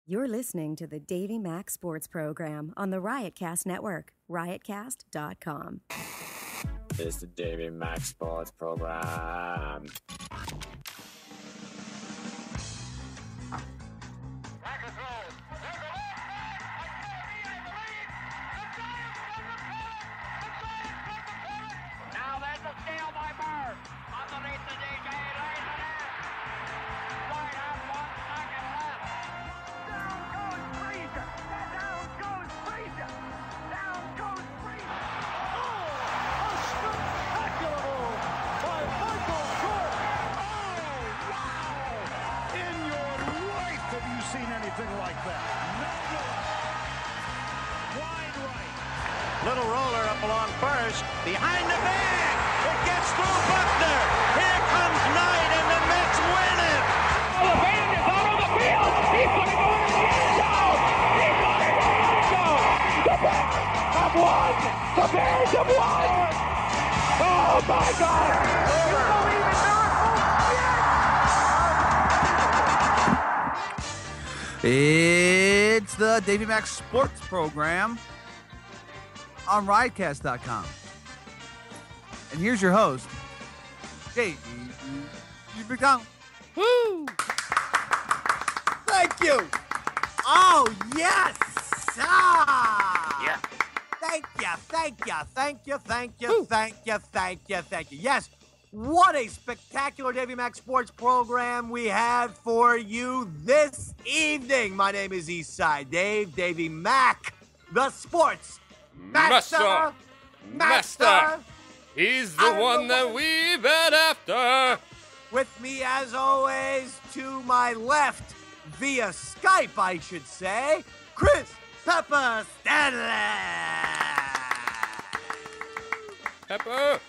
You're listening to the Davey Mack Sports Program on the Riotcast Network, riotcast.com. It's the Davey Mack Sports Program. Now there's a steal by Bird. Underneath the DJ, lays it in. Right on 1 second left. Down goes Frazier. Down goes Frazier. Down goes Frazier. Oh, a spectacular move by Michael Jordan. Oh, wow. In your life have you seen anything like that? No. Wide right. Little roller up along first. Behind the bag. It gets through Buckner. Here comes Knight, and the Mets win it. Oh, the band is out on the field. He's going to go in the end zone. He's going to go in the end zone. The Bears have won. The Bears have won. Oh, my God. You believe in miracles? Yes. It's the Davey Mack Sports Program on riotcast.com. And here's your host, Davey McDonald. Woo! Thank you. Oh, yes. Yeah. Thank you. Yes, what a spectacular Davey Mack Sports Program we have for you this evening. My name is Eastside Dave, Davey Mack, the sports master. He's the one that we've been after. With me, as always, to my left, via Skype, I should say, Chris Pepper Stanley. Pepper.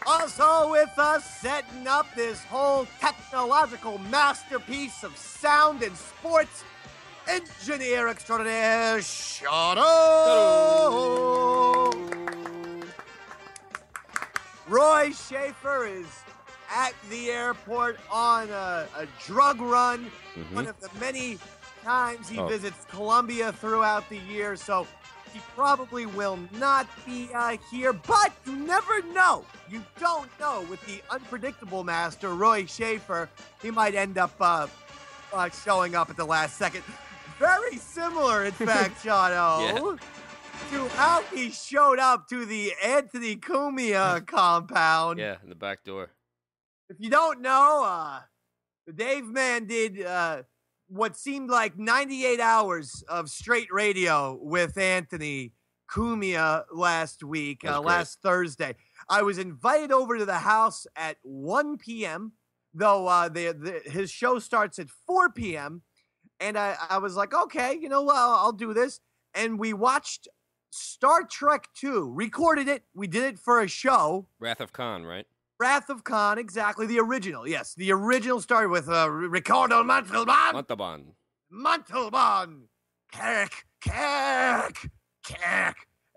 Also with us, setting up this whole technological masterpiece of sound and sports, engineer extraordinaire, Shadow. Roy Schaefer is at the airport on a drug run, one of the many times he visits Colombia throughout the year, so he probably will not be here, but you never know. You don't know with the unpredictable master, Roy Schaefer. He might end up showing up at the last second. Very similar, in fact, Shadow, to how he showed up to the Anthony Cumia compound. Yeah, in the back door. If you don't know, the Dave Man did what seemed like 98 hours of straight radio with Anthony Cumia last week, last Thursday. I was invited over to the house at 1 p.m., though his show starts at 4 p.m., and I was like, okay, I'll do this. And we watched Star Trek II, recorded it. We did it for a show. Wrath of Khan, right? Wrath of Khan, exactly. The original, yes. The original started with Ricardo Montalban. Kirk.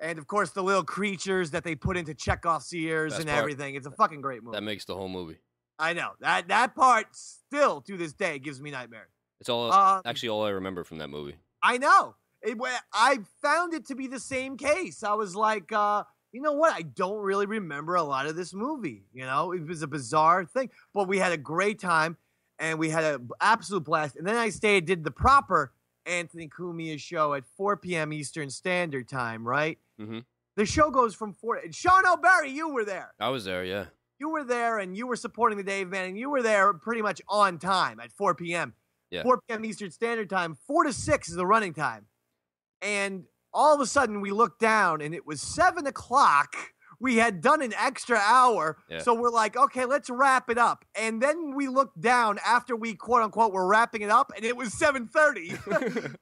And, of course, the little creatures that they put into Chekhov's ears and everything. It's a fucking great movie. That makes the whole movie. I know. That part still, to this day, gives me nightmares. It's all actually all I remember from that movie. I know. I found it to be the same case. I was like, you know what? I don't really remember a lot of this movie. It was a bizarre thing. But we had a great time, and we had an absolute blast. And then I did the proper Anthony Cumia show at 4 p.m. Eastern Standard Time, right? Mm-hmm. The show goes from 4. Sean O'Barry, you were there. I was there, yeah. You were there, and you were supporting the Dave Man, and you were there pretty much on time at 4 p.m. Yeah. 4 p.m. Eastern Standard Time. 4 to 6 is the running time. And all of a sudden, we looked down, and it was 7 o'clock. We had done an extra hour, so we're like, okay, let's wrap it up. And then we looked down after we, quote-unquote, were wrapping it up, and it was 7:30.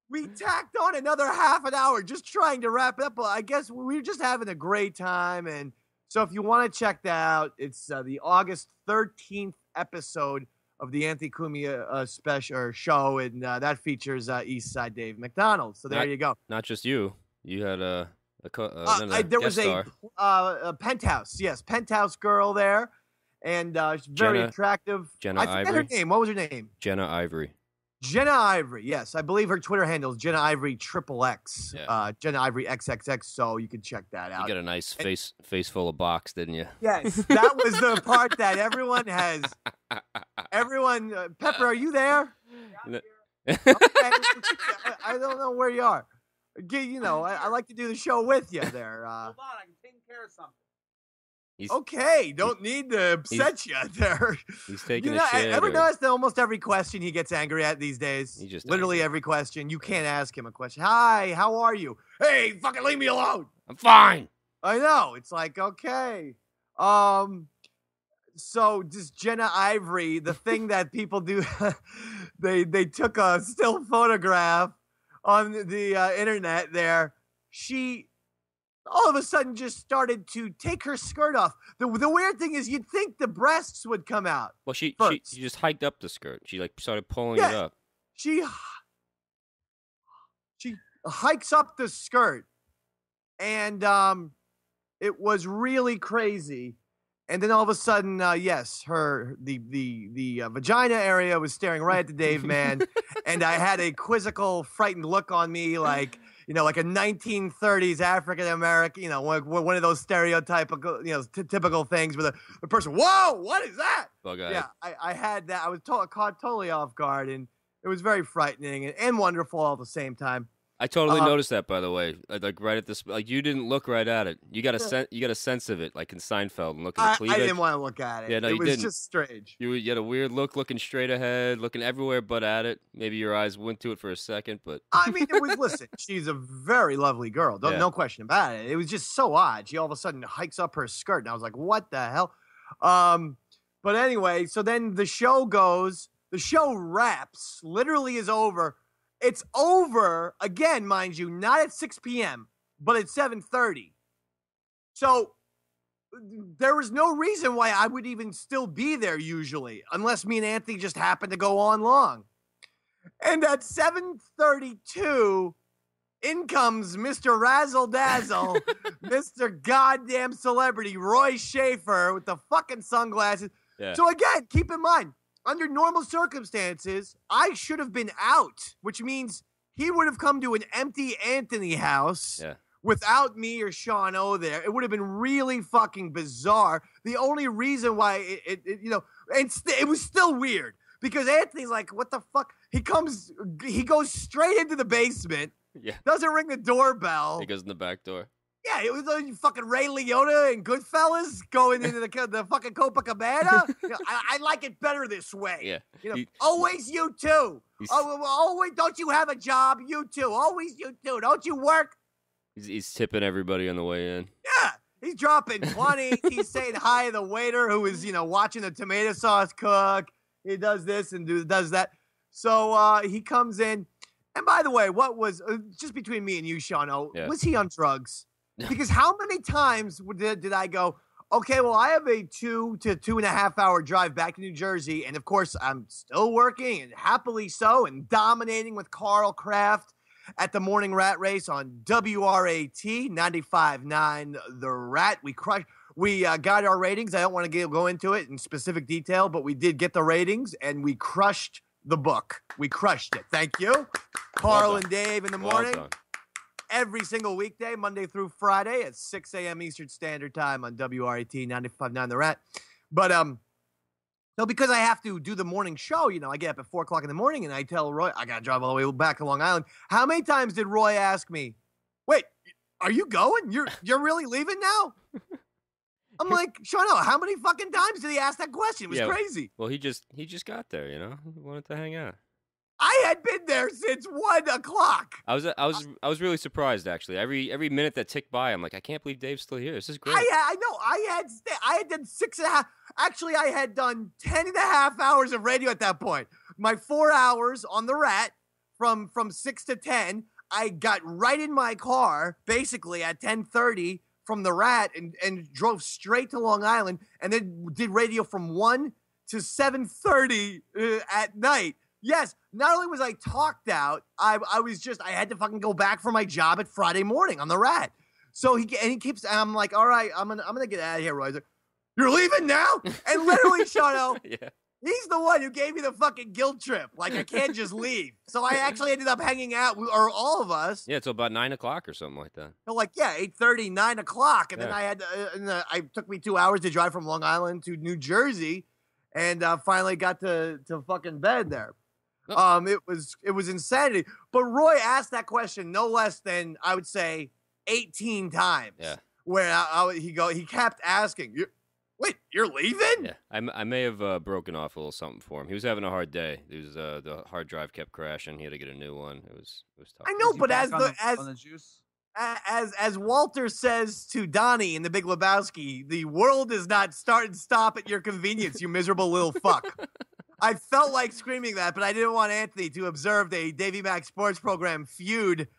We tacked on another half an hour just trying to wrap it up. But I guess we were just having a great time. And so if you want to check that out, it's the August 13th episode of the Anthony Cumia special show, and that features Eastside Dave McDonald. So there you go. Not just you. You had there was a penthouse, penthouse girl there, and she's very attractive. Jenna I forget Ivory. her name. What was her name? Jenna Ivory. Jenna Ivory, yes. I believe her Twitter handle is Jenna Ivory XXX. Yeah. Jenna Ivory XXX, so you can check that out. You got a nice face full of box, didn't you? Yes, that was the part that everyone has. Everyone, Pepper, are you there? No. Okay. I don't know where you are. I like to do the show with you there. Hold on, I can take care of something. Okay, don't need to upset you there. He's taking a shit. Ever notice that almost every question he gets angry at these days? He just literally angry. every question. You can't ask him a question. Hi, how are you? Hey, fucking leave me alone. I'm fine. I know. It's like, okay. So just Jenna Ivory, the thing that people do, they took a still photograph on the internet there. She all of a sudden just started to take her skirt off. The weird thing is you'd think the breasts would come out. Well, she just hiked up the skirt. She started pulling it up. She hikes up the skirt, and it was really crazy. And then all of a sudden, yes, the vagina area was staring right at the Dave man, and I had a quizzical, frightened look on me, like a 1930s African American, one of those stereotypical, typical things where the person, whoa, what is that? Bug-eyed. Yeah, I had that. I was caught totally off guard, and it was very frightening and wonderful all at the same time. I totally noticed that, by the way. Like right at this, like you didn't look right at it. You got a sense of it, like in Seinfeld, and looking at cleavage. I didn't want to look at it. Yeah, no, it you was didn't. just strange. You had a weird look, looking straight ahead, looking everywhere but at it. Maybe your eyes went to it for a second, but I mean, it was. Listen, she's a very lovely girl. No question about it. It was just so odd. She all of a sudden hikes up her skirt, and I was like, "What the hell?" But anyway, so then the show goes. The show wraps. Literally is over. It's over, again, mind you, not at 6 p.m., but at 7:30. So there was no reason why I would even still be there usually, unless me and Anthony just happened to go on long. And at 7:32, in comes Mr. Razzle Dazzle, Mr. Goddamn Celebrity, Roy Schaefer with the fucking sunglasses. yeah. So again, keep in mind, under normal circumstances, I should have been out, which means he would have come to an empty Anthony house without me or Sean O there. It would have been really fucking bizarre. The only reason why it was still weird because Anthony's like, what the fuck? He goes straight into the basement. Yeah. Doesn't ring the doorbell. He goes in the back door. Yeah, it was like fucking Ray Liotta and Goodfellas going into the fucking Copacabana. I like it better this way. Yeah. Always you too. Always, don't you have a job? You too. Always you too. Don't you work? He's tipping everybody on the way in. Yeah. He's dropping 20. He's saying hi to the waiter who is, watching the tomato sauce cook. He does this and does that. So he comes in. And by the way, what was, just between me and you, Sean O, was he on drugs? Because how many times did I go, okay, well, I have a 2 to 2.5 hour drive back to New Jersey. And of course, I'm still working and happily so and dominating with Carl Kraft at the morning rat race on WRAT 95.9 The Rat. We got our ratings. I don't want to go into it in specific detail, but we did get the ratings and we crushed the book. We crushed it. Thank you. Carl and Dave in the morning. Well done. Every single weekday, Monday through Friday at 6 a.m. Eastern Standard Time on WRAT 95.9 The Rat. But, no, because I have to do the morning show, I get up at 4 o'clock in the morning and I tell Roy, I got to drive all the way back to Long Island. How many times did Roy ask me, wait, are you going? You're really leaving now? I'm like, Sean, how many fucking times did he ask that question? It was crazy. Well, he just got there, He wanted to hang out. I had been there since 1 o'clock. I was really surprised actually. Every minute that ticked by, I'm like, I can't believe Dave's still here. This is great. I know. I had done 6.5. Actually, I had done 10.5 hours of radio at that point. My 4 hours on the Rat from 6 to 10. I got right in my car basically at 10:30 from the Rat and drove straight to Long Island and then did radio from 1 to 7:30 at night. Yes, not only was I talked out, I had to fucking go back for my job at Friday morning on the Rat. So he keeps, and I'm like, all right, I'm gonna get out of here, Roy. He's like, you're leaving now? And literally, Shano, He's the one who gave me the fucking guilt trip. Like, I can't just leave. So I actually ended up hanging out, or all of us. Yeah, till about 9 o'clock or something like that. So like, 8:30, 9 o'clock. And then I had, it took me 2 hours to drive from Long Island to New Jersey, and finally got to fucking bed there. Oh. It was insanity. But Roy asked that question no less than, I would say, 18 times. Yeah. Where he kept asking, wait, you're leaving? Yeah, I may have broken off a little something for him. He was having a hard day. The hard drive kept crashing. He had to get a new one. It was tough. I know, but on the juice? as Walter says to Donnie in The Big Lebowski, the world does not start and stop at your convenience, you miserable little fuck. I felt like screaming that, but I didn't want Anthony to observe the Davey Mac Sports Program feud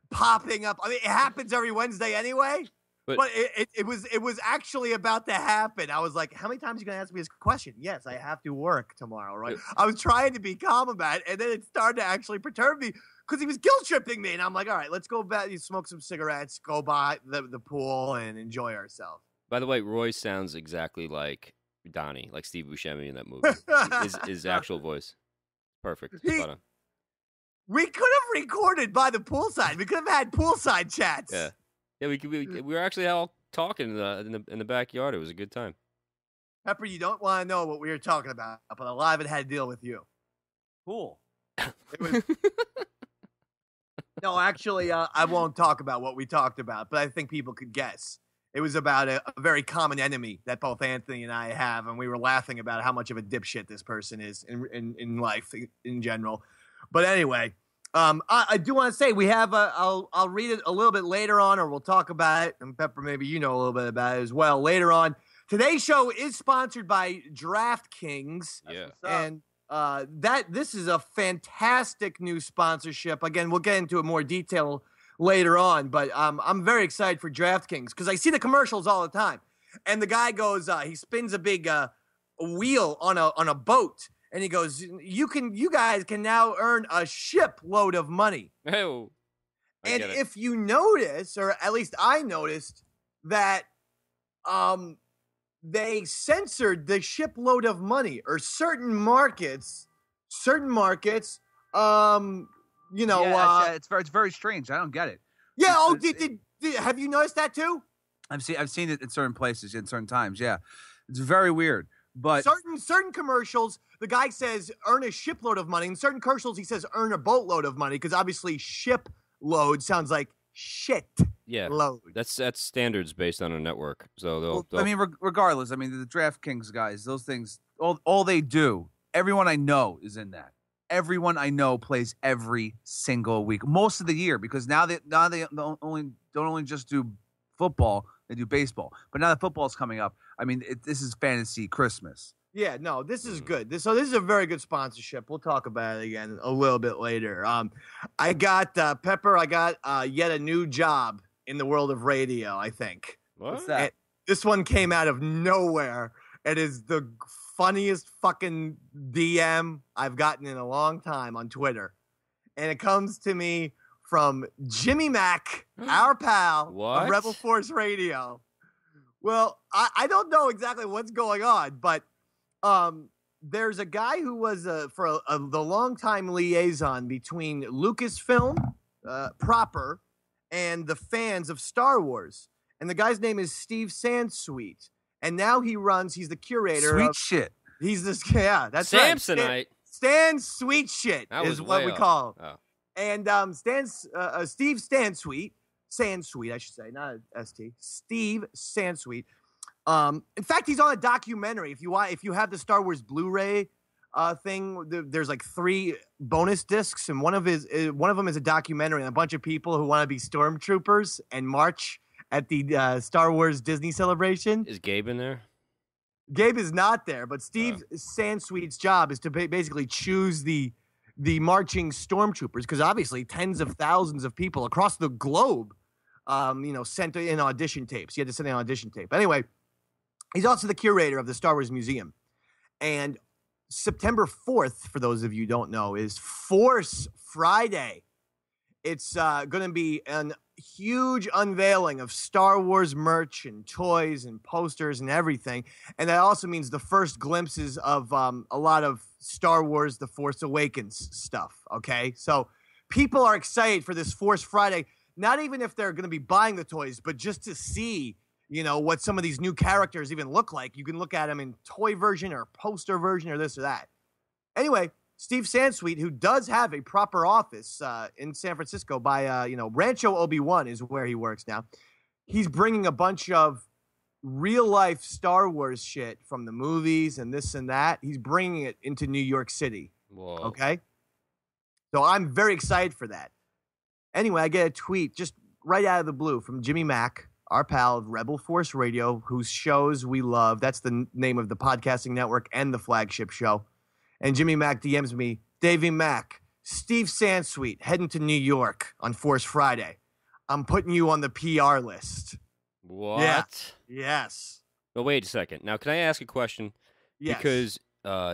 popping up. I mean, it happens every Wednesday anyway. But it was actually about to happen. I was like, how many times are you going to ask me this question? Yes, I have to work tomorrow, right? I was trying to be calm about it, and then it started to actually perturb me because he was guilt-tripping me. And I'm like, all right, let's go back, smoke some cigarettes, go by the pool, and enjoy ourselves. By the way, Roy sounds exactly like Donnie, like Steve Buscemi in that movie. his actual voice. Perfect. Spot on. We could have recorded by the poolside. We could have had poolside chats. Yeah. Yeah, we were actually all talking in the backyard. It was a good time. Pepper, you don't want to know what we were talking about, but a lot of it had to deal with you. Cool. No, actually, I won't talk about what we talked about, but I think people could guess. It was about a very common enemy that both Anthony and I have, and we were laughing about how much of a dipshit this person is in life in general. But anyway. I do want to say we have I'll read it a little bit later on, or we'll talk about it. And Pepper, maybe you know a little bit about it as well later on. Today's show is sponsored by DraftKings. Yeah. And this is a fantastic new sponsorship. Again, we'll get into it more detail later on, but I'm very excited for DraftKings because I see the commercials all the time. And the guy goes, he spins a big wheel on a boat. And he goes, you guys can now earn a shipload of money. Oh, and if you notice, or at least I noticed, that they censored the shipload of money, or certain markets, it's very strange. I don't get it. Yeah. Have you noticed that too? I've seen it in certain places, in certain times. Yeah, it's very weird. But certain commercials, the guy says earn a shipload of money. In certain commercials, he says earn a boatload of money because obviously ship load sounds like shit. Yeah, load. That's standards based on a network. So they'll I mean, regardless, I mean the DraftKings guys, those things, all they do. Everyone I know is in that. Everyone I know plays every single week, most of the year, because now they don't only just do football. They do baseball. But now that football's coming up, I mean, this is fantasy Christmas. Yeah, no, this is good. This is a very good sponsorship. We'll talk about it again a little bit later. I got, Pepper, yet a new job in the world of radio, I think. What's that? And this one came out of nowhere. It is the funniest fucking DM I've gotten in a long time on Twitter. And it comes to me from Jimmy Mack, our pal, of Rebel Force Radio. Well, I don't know exactly what's going on, but there's a guy who was the longtime liaison between Lucasfilm proper and the fans of Star Wars. And the guy's name is Steve Sansweet. And now he's the curator. Sweet shit. He's this, yeah, that's Samsonite. right. Stan Sweet Shit is what we call him. Oh. And Steve Sansweet, I should say, not ST. Steve Sansweet. In fact, he's on a documentary. If you have the Star Wars Blu-ray thing, there's like 3 bonus discs, and one of them is a documentary on a bunch of people who want to be stormtroopers and march at the Star Wars Disney celebration. Is Gabe in there? Gabe is not there, but Steve Sansweet's job is to basically choose the marching stormtroopers, because obviously tens of thousands of people across the globe, sent in audition tapes. He had to send in an audition tape. Anyway, he's also the curator of the Star Wars Museum. And September 4th, for those of you who don't know, is Force Friday. It's going to be an huge unveiling of Star Wars merch and toys and posters and everything. And that also means the first glimpses of a lot of Star Wars The Force Awakens stuff, okay? So people are excited for this Force Friday, not even if they're going to be buying the toys, but just to see, what some of these new characters even look like. You can look at them in toy version or poster version or this or that. Anyway, Steve Sansweet, who does have a proper office in San Francisco by, Rancho Obi-Wan is where he works now. He's bringing a bunch of real-life Star Wars shit from the movies and this and that. He's bringing it into New York City. Whoa. Okay? So I'm very excited for that. Anyway, I get a tweet just right out of the blue from Jimmy Mack, our pal of Rebel Force Radio, whose shows we love. That's the name of the podcasting network and the flagship show. And Jimmy Mack DMs me, Davey Mack, Steve Sansweet heading to New York on Force Friday. I'm putting you on the PR list. What? Yeah. Yes. But wait a second. Now, can I ask a question? Yes. Because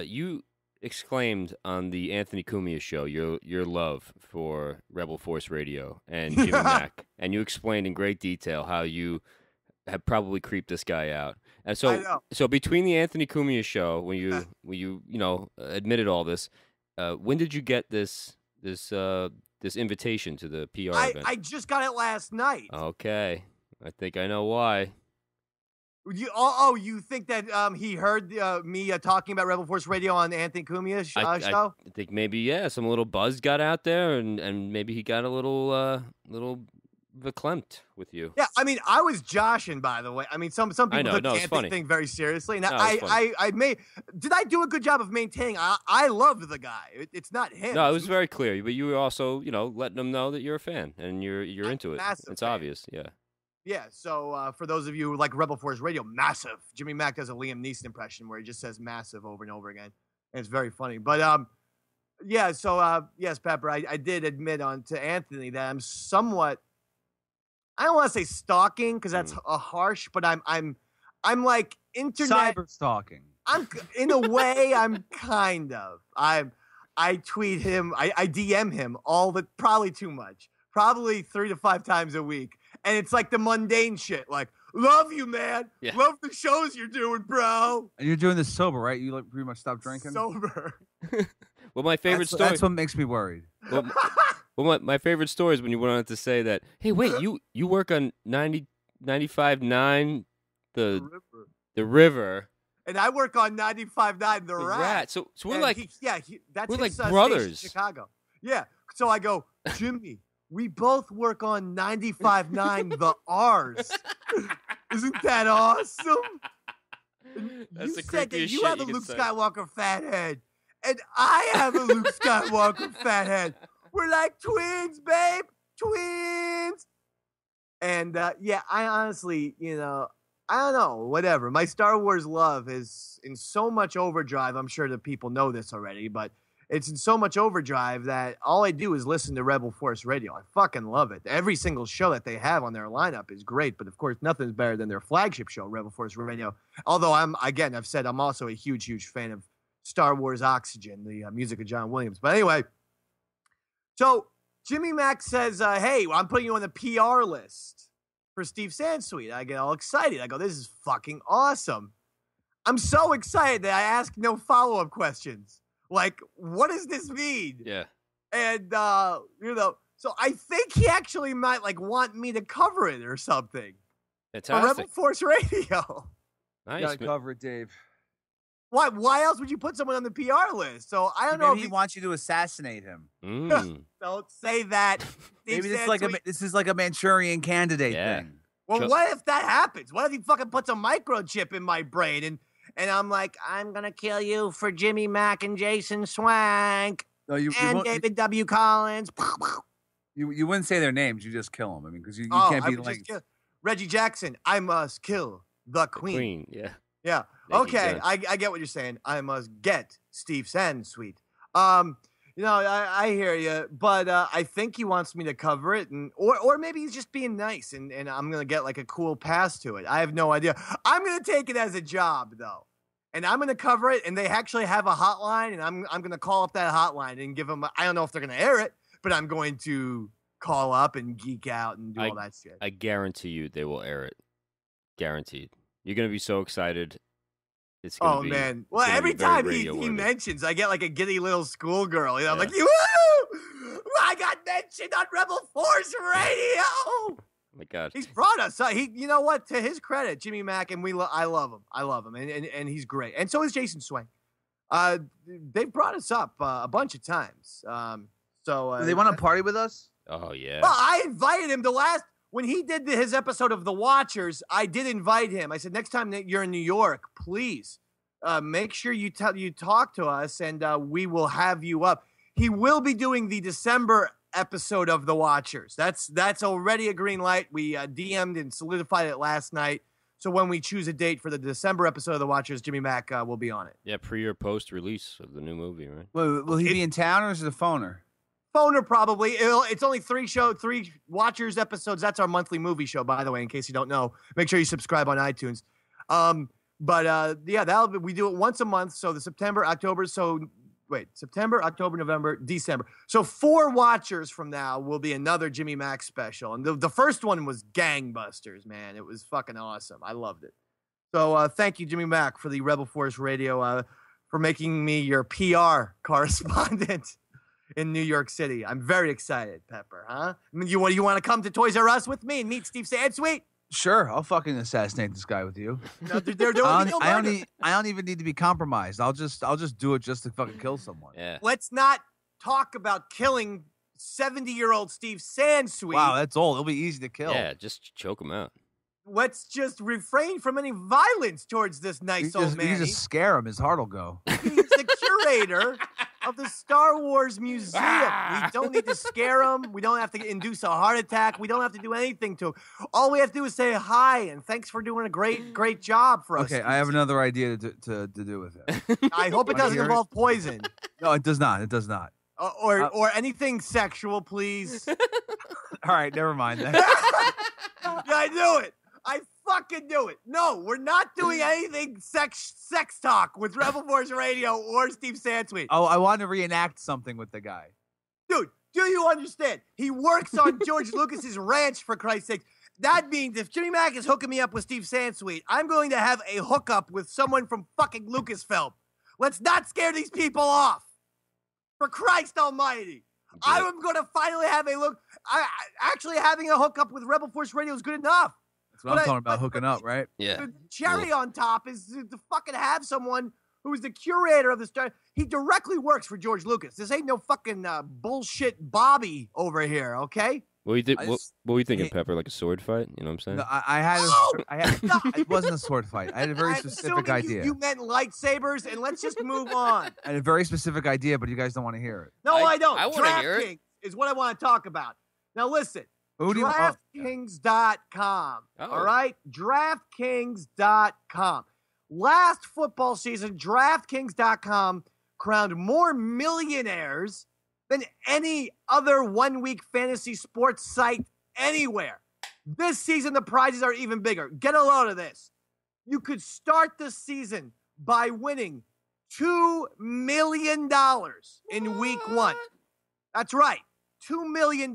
you exclaimed on the Anthony Cumia show your love for Rebel Force Radio and Jimmy Mack, and you explained in great detail how you have probably creeped this guy out. And so between the Anthony Cumia show, when you admitted all this, when did you get this invitation to the PR event? I just got it last night. Okay, I think I know why. You think that he heard me talking about Rebel Force Radio on Anthony Cumia's show? I think maybe some little buzz got out there, and maybe he got a little verklempt with you. Yeah, I mean, I was joshing, by the way. I mean, some people took the Anthony thing very seriously. And did I do a good job of maintaining? I loved the guy. It's not him. No, it was very clear. But you were also, letting them know that you're a fan and you're into it. It's fan. Obvious, yeah. Yeah, so for those of you who like Rebel Force Radio, massive. Jimmy Mack does a Liam Neeson impression where he just says massive over and over again. And it's very funny. But, yes, Pepper, I did admit to Anthony that I'm somewhat, I don't want to say stalking because that's a harsh, but I'm like internet. Cyber stalking. I'm, in a way, I'm kind of. I tweet him, I DM him probably too much. Probably 3 to 5 times a week. And it's like the mundane shit, like, love you, man. Yeah. Love the shows you're doing, bro. And you're doing this sober, right? You pretty much stopped drinking? Sober. Well, my favorite story. That's what makes me worried. Well, my favorite story is when you went on to say that, hey, wait, you work on 95.9, the river. And I work on 95.9, the rat. So we're that's we're like brothers. Chicago. Yeah. So I go, Jimmy, we both work on 95.9, the R's. Isn't that awesome? That's you the said that creepiest you shit have a you Luke could say. Skywalker fat head, and I have a Luke Skywalker fat head. We're like twins, babe. Twins. And, I honestly, I don't know, whatever. My Star Wars love is in so much overdrive. I'm sure that people know this already, but it's in so much overdrive that all I do is listen to Rebel Force Radio. I fucking love it. Every single show that they have on their lineup is great, but of course, nothing's better than their flagship show, Rebel Force Radio. Although I've said I'm also a huge, huge fan of Star Wars Oxygen, the music of John Williams. But anyway, so Jimmy Mack says, hey, I'm putting you on the PR list for Steve Sansweet. I get all excited. I go, this is fucking awesome. I'm so excited that I ask no follow-up questions. Like, what does this mean? Yeah. And, so I think he actually might, want me to cover it or something. Fantastic. On Rebel Force Radio. Nice. You gotta cover it, Dave. Why else would you put someone on the PR list? So I don't know if he wants you to assassinate him. Don't say that. Maybe this is like a Manchurian Candidate thing. Well, what if that happens? What if he fucking puts a microchip in my brain and I'm like, I'm going to kill you for Jimmy Mack and Jason Swank and David W. Collins. You wouldn't say their names. You just kill them. I mean, because you can't be like... Reggie Jackson, I must kill the queen. Yeah. Yeah. Okay, I get what you're saying. I must get Steve Sansweet. I hear you, but I think he wants me to cover it, or maybe he's just being nice, and I'm gonna get a cool pass to it. I have no idea. I'm gonna take it as a job though, and I'm gonna cover it. And they actually have a hotline, and I'm gonna call up that hotline and give them. I don't know if they're gonna air it, but I'm going to call up and geek out and do all that shit. I guarantee you they will air it. Guaranteed. You're going to be so excited. It's gonna be, man. Well, every time he mentions, I get like a giddy little schoolgirl. I'm like, woo! I got mentioned on Rebel Force Radio. Oh my God. He's brought us. You know what? To his credit, Jimmy Mack, and I love him. I love him, and he's great. And so is Jason Swank. They've brought us up a bunch of times. Do they want to party with us? Oh yeah. Well, I invited him when he did his episode of The Watchers. I did invite him. I said, next time that you're in New York, please make sure you talk to us, and we will have you up. He will be doing the December episode of The Watchers. That's already a green light. We DM'd and solidified it last night. So when we choose a date for the December episode of The Watchers, Jimmy Mack will be on it. Yeah, pre or post release of the new movie, right? Will he be in town, or is it a phoner? Phoner, probably. It's only 3 Watchers episodes. That's our monthly movie show, by the way, in case you don't know. Make sure you subscribe on iTunes. We do it once a month. So September, October, November, December. So 4 Watchers from now will be another Jimmy Mack special. And the first one was gangbusters, man. It was fucking awesome. I loved it. So thank you, Jimmy Mack, for the Rebel Force Radio, for making me your PR correspondent in New York City. I'm very excited, Pepper, huh? I mean, you want to come to Toys R Us with me and meet Steve Sansweet? Sure, I'll fucking assassinate this guy with you. No, they're doing I don't even need to be compromised. I'll just do it just to fucking kill someone. Yeah. Let's not talk about killing 70-year-old Steve Sansweet. Wow, that's old. It'll be easy to kill. Yeah, just choke him out. Let's just refrain from any violence towards this nice old man. You just scare him. His heart will go. He's the curator of the Star Wars Museum. We don't need to scare him. We don't have to induce a heart attack. We don't have to do anything to him. All we have to do is say hi and thanks for doing a great job for us. Okay, I have another idea to do with it. I hope it doesn't involve poison. No, it does not. It does not. Or anything sexual, please. All right, never mind that. Yeah, I knew it. I fucking knew it. No, we're not doing anything sex talk with Rebel Force Radio or Steve Sansweet. Oh, I want to reenact something with the guy. Dude, do you understand? He works on George Lucas's ranch, for Christ's sake. That means if Jimmy Mack is hooking me up with Steve Sansweet, I'm going to have a hookup with someone from fucking Lucasfilm. Let's not scare these people off. For Christ almighty. I'm going to finally have a look. Actually, having a hookup with Rebel Force Radio is good enough. That's what I'm talking about, hooking up, right? Yeah. The cherry on top is to fucking have someone who is the curator of the Star. He directly works for George Lucas. This ain't no fucking bullshit Bobby over here, okay? What were you thinking, Pepper? Like a sword fight? You know what I'm saying? No, I had it wasn't a sword fight. I had a very specific idea. You meant lightsabers, and let's just move on. I had a very specific idea, but you guys don't want to hear it. No, I don't. I want to hear it. DraftKings is what I want to talk about. Now listen. DraftKings.com. All right? DraftKings.com. Last football season, DraftKings.com crowned more millionaires than any other one-week fantasy sports site anywhere. This season, the prizes are even bigger. Get a load of this. You could start the season by winning $2 million in week 1. That's right. $2 million.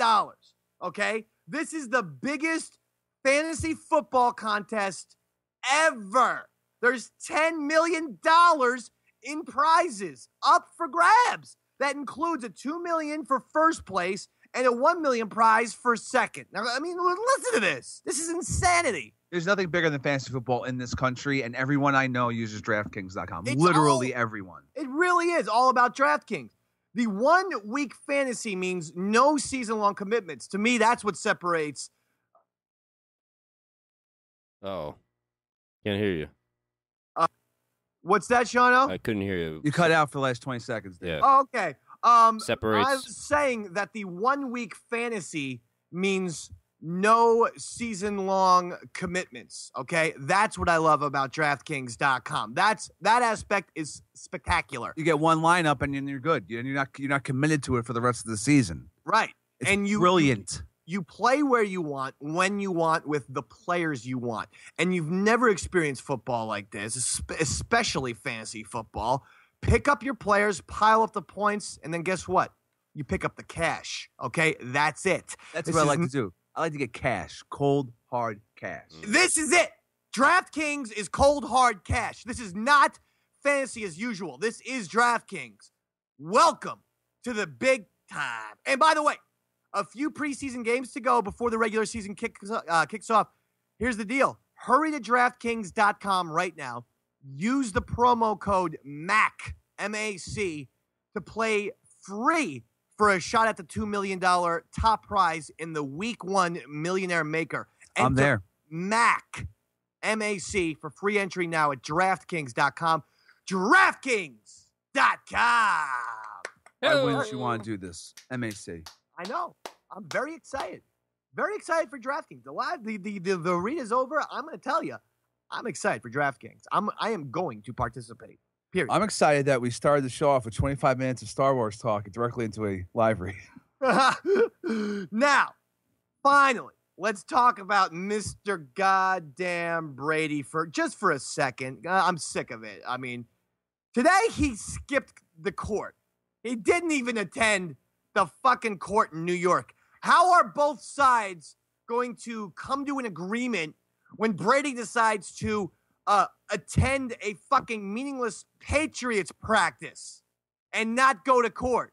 Okay? This is the biggest fantasy football contest ever. There's $10 million in prizes up for grabs. That includes a $2 million for first place and a $1 million prize for second. Now, I mean, listen to this. This is insanity. There's nothing bigger than fantasy football in this country, and everyone I know uses DraftKings.com. Literally everyone. It really is all about DraftKings. The 1 week fantasy means no season-long commitments. To me, that's what separates. Oh. Can't hear you. What's that, Shano? I couldn't hear you. You cut out for the last 20 seconds there. Yeah. Oh, okay. Separates. I was saying that the 1 week fantasy means no season-long commitments, okay? That's what I love about DraftKings.com. That aspect is spectacular. You get one lineup and then you're good. You're not committed to it for the rest of the season. Right. It's brilliant. You play where you want, when you want, with the players you want. And you've never experienced football like this, especially fantasy football. Pick up your players, pile up the points, and then guess what? you pick up the cash. Okay, that's it. That's what I like to do. I like to get cash, cold, hard cash. This is it. DraftKings is cold, hard cash. This is not fantasy as usual. This is DraftKings. Welcome to the big time. And by the way, a few preseason games to go before the regular season kicks off. Here's the deal. Hurry to DraftKings.com right now. Use the promo code MAC, M-A-C, to play free for a shot at the $2 million top prize in the Week 1 Millionaire Maker. I'm there. MAC, M-A-C, for free entry now at DraftKings.com. DraftKings.com. Why wouldn't you want to do this? MAC. I know. I'm very excited. Very excited for DraftKings. The arena's over. I'm going to tell you, I'm excited for DraftKings. I am going to participate. Period. I'm excited that we started the show off with 25 minutes of Star Wars talk directly into a live read. Now, finally, let's talk about Mr. Goddamn Brady for a second. I'm sick of it. I mean, today he skipped the court. He didn't even attend the fucking court in New York. How are both sides going to come to an agreement when Brady decides to attend a fucking meaningless Patriots practice and not go to court?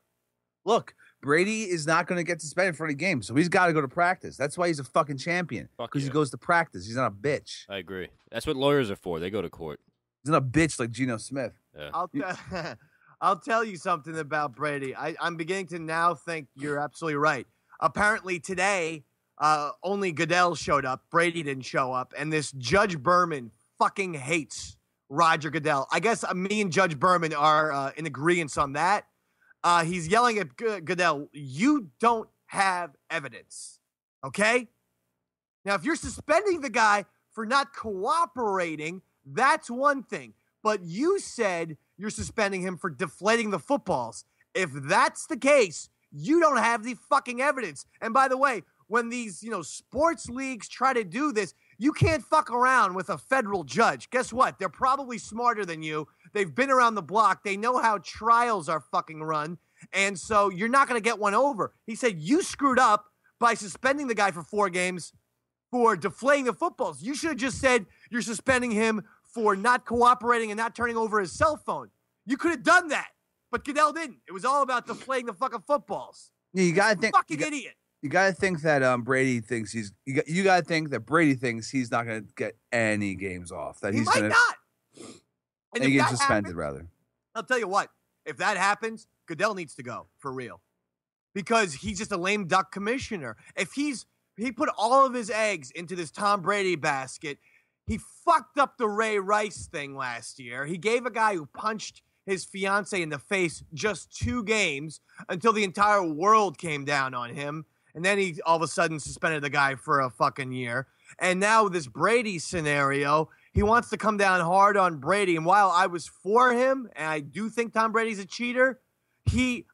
Look, Brady is not going to get suspended for any game, so he's got to go to practice. That's why he's a fucking champion, because he goes to practice. He's not a bitch. I agree. That's what lawyers are for. They go to court. He's not a bitch like Geno Smith. Yeah. I'll tell you something about Brady. I'm beginning to now think you're absolutely right. Apparently today, only Goodell showed up. Brady didn't show up. And this Judge Berman fucking hates Roger Goodell. I guess me and Judge Berman are in agreement on that. He's yelling at Goodell, you don't have evidence. Okay? Now, if you're suspending the guy for not cooperating, that's one thing. But you said you're suspending him for deflating the footballs. If that's the case, you don't have the fucking evidence. And by the way, when these, sports leagues try to do this, you can't fuck around with a federal judge. Guess what? They're probably smarter than you. They've been around the block. They know how trials are fucking run. And so you're not going to get one over. He said you screwed up by suspending the guy for 4 games for deflating the footballs. You should have just said you're suspending him for not cooperating and not turning over his cell phone. You could have done that, but Goodell didn't. It was all about deflating the fucking footballs. Yeah, you gotta think. Fucking idiot. You gotta think that Brady thinks he's. You gotta think that Brady thinks he's not gonna get any games off. That he he's might gonna not. And he gets suspended, rather. I'll tell you what. If that happens, Goodell needs to go for real, because he's just a lame duck commissioner. If he put all of his eggs into this Tom Brady basket. He fucked up the Ray Rice thing last year. He gave a guy who punched his fiance in the face just 2 games until the entire world came down on him. And then he all of a sudden suspended the guy for a fucking year. And now with this Brady scenario, he wants to come down hard on Brady. And while I was for him, and I do think Tom Brady's a cheater,